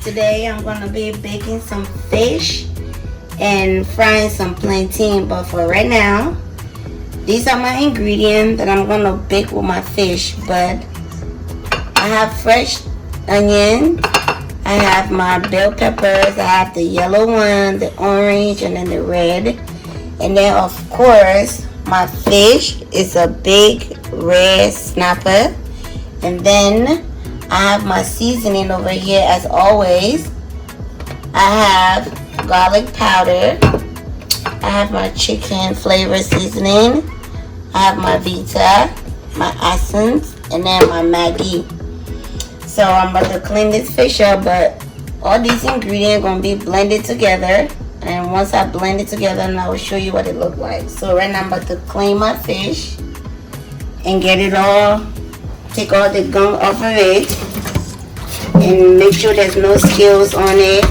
Today I'm gonna be baking some fish and frying some plantain, but for right now, these are my ingredients that I'm gonna bake with my fish. But I have fresh onion, I have my bell peppers, I have the yellow one, the orange, and then the red. And then of course, my fish is a big red snapper. And then I have my seasoning over here as always. I have garlic powder. I have my chicken flavor seasoning. I have my Vita, my essence, and then my Maggi. So I'm about to clean this fish up, but all these ingredients gonna be blended together. And once I blend it together, I will show you what it look like. So right now I'm about to clean my fish and get it all, take all the gunk off of it, and make sure there's no scales on it.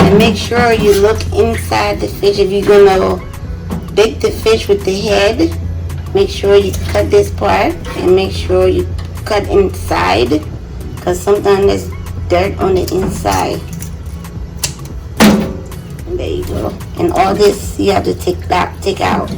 And make sure you look inside the fish. If you're gonna bake the fish with the head, make sure you cut this part and make sure you cut inside, because sometimes there's dirt on the inside. And there you go. And all this you have to take out.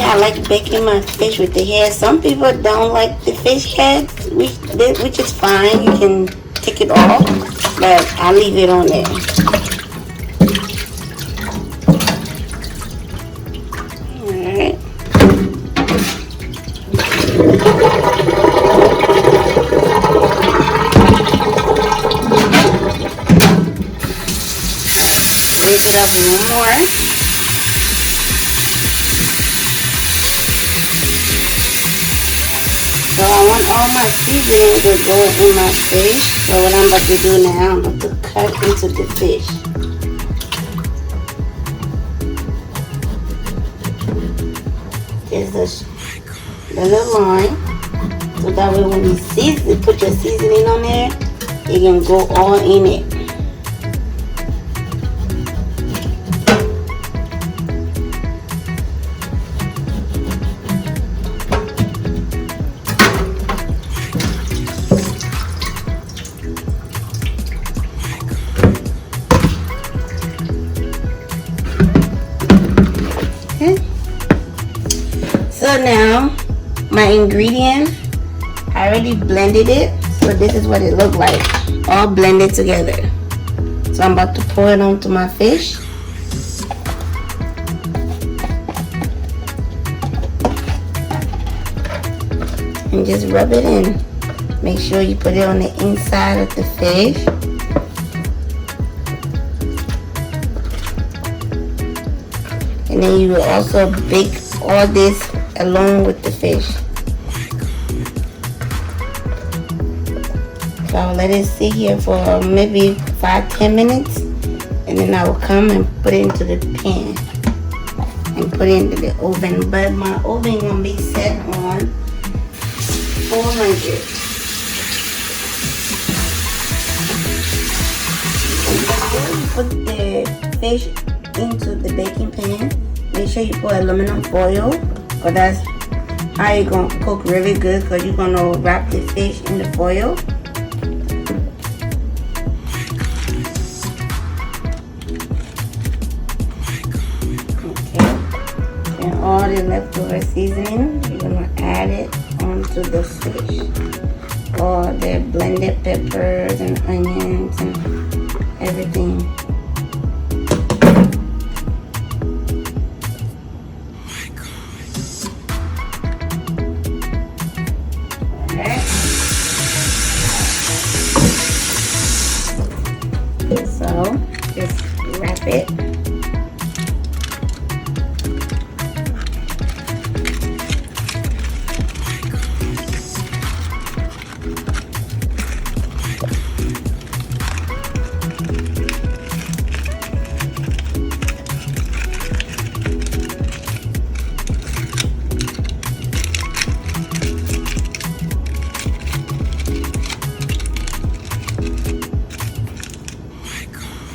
I like baking my fish with the head. Some people don't like the fish head, which is fine. You can take it off, but I leave it on there. Alright. Raise it up a little more. So I want all my seasoning to go in my fish. So what I'm about to do now, I'm about to cut into the fish. There's a little line. So that way when you put your seasoning on there, it can go all in it. So now my ingredient, I already blended it, so this is what it looked like, all blended together. So I'm about to pour it onto my fish. And just rub it in. Make sure you put it on the inside of the fish. And then you will also bake all this along with the fish. So I'll let it sit here for maybe 5-10 minutes, and then I will come and put it into the pan and put it into the oven. But my oven gonna be set on 400. Before you put the fish into the baking pan, make sure you put aluminum foil, because that's how you're going to cook really good, because you're going to wrap the fish in the foil. Okay. And all the leftover seasoning, you're going to add it onto the fish. All the blended peppers and onions and everything. it.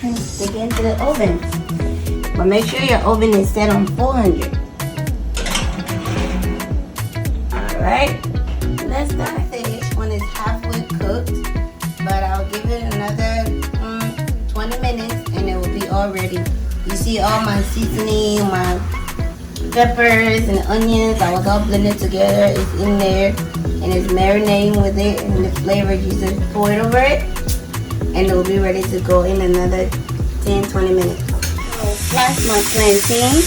And stick it into the oven. But make sure your oven is set on 400. Alright, let's not finish when it's halfway cooked, but I'll give it another 20 minutes and it will be all ready. You see all my seasoning, my peppers and onions, I was all blended together. It's in there and it's marinating with it, and the flavor, you just pour it over it and it will be ready to go in another 10-20 minutes. I'll slice my plantain,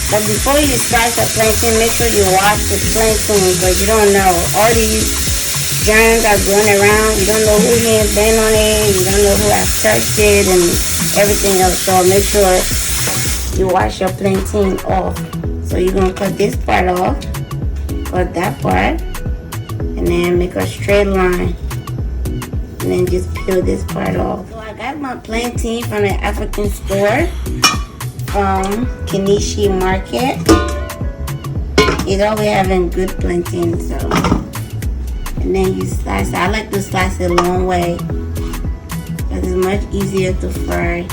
but before you slice the plantain, make sure you wash the plantain because you don't know. All these germs are going around. You don't know who has been on it, you don't know who has touched it and everything else. So make sure you wash your plantain off. So you're going to cut this part off, cut that part, and then make a straight line. And then just peel this part off. So I got my plantain from the African store from Kenichi Market. It's always having good plantain, so. And then you slice it. I like to slice it a long way because it's much easier to fry.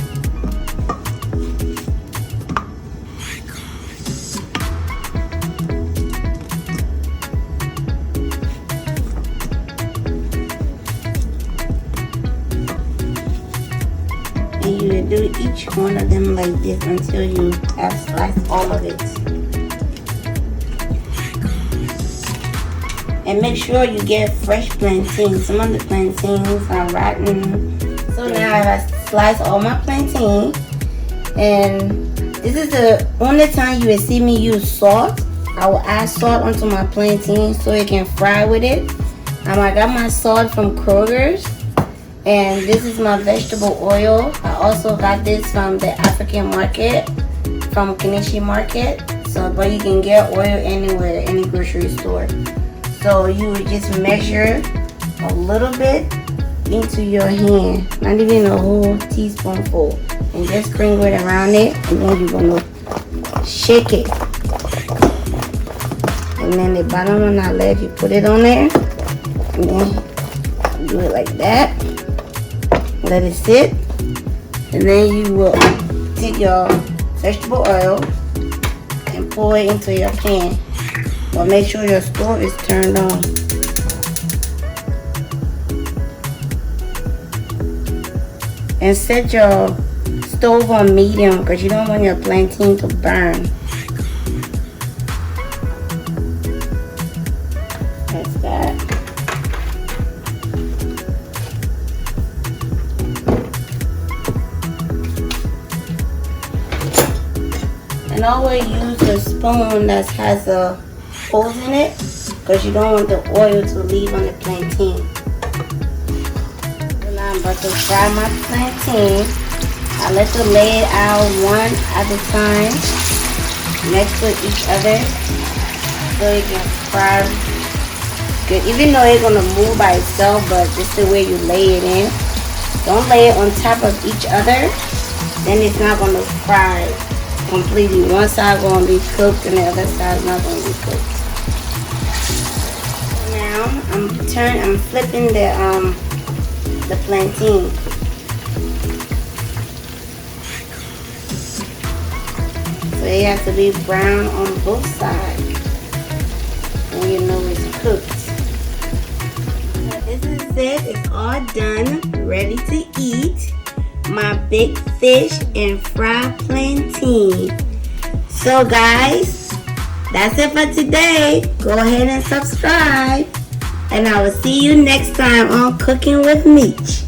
And you do each one of them like this until you have sliced all of it. And make sure you get fresh plantains. Some of the plantains are rotten. So now I have sliced all my plantain. And this is the only time you will see me use salt. I will add salt onto my plantain so it can fry with it. I got my salt from Kroger's. And this is my vegetable oil. I also got this from the African market, from Kenichi Market. So, but you can get oil anywhere, any grocery store. So you would just measure a little bit into your hand, not even a whole teaspoonful, and just sprinkle it around it, and then you're gonna shake it. And then the bottom one I left, you put it on there, and then do it like that. Let it sit, and then you will take your vegetable oil and pour it into your pan. But make sure your stove is turned on. And set your stove on medium because you don't want your plantain to burn. That's that. And always use a spoon that has a holes in it because you don't want the oil to leave on the plantain. So now I'm about to fry my plantain. I let them lay it out one at a time next to each other so it can fry good. Even though it's gonna move by itself, but this is the way you lay it in. Don't lay it on top of each other, then it's not gonna fry completely. One side gonna be cooked and the other side is not gonna be cooked. Now I'm flipping the plantain. So it has to be brown on both sides, and you know it's cooked. So this is it. It's all done, ready to eat. My big fish and fried plantain. So guys, that's it for today. Go ahead and subscribe, and I will see you next time on Cooking with Meech.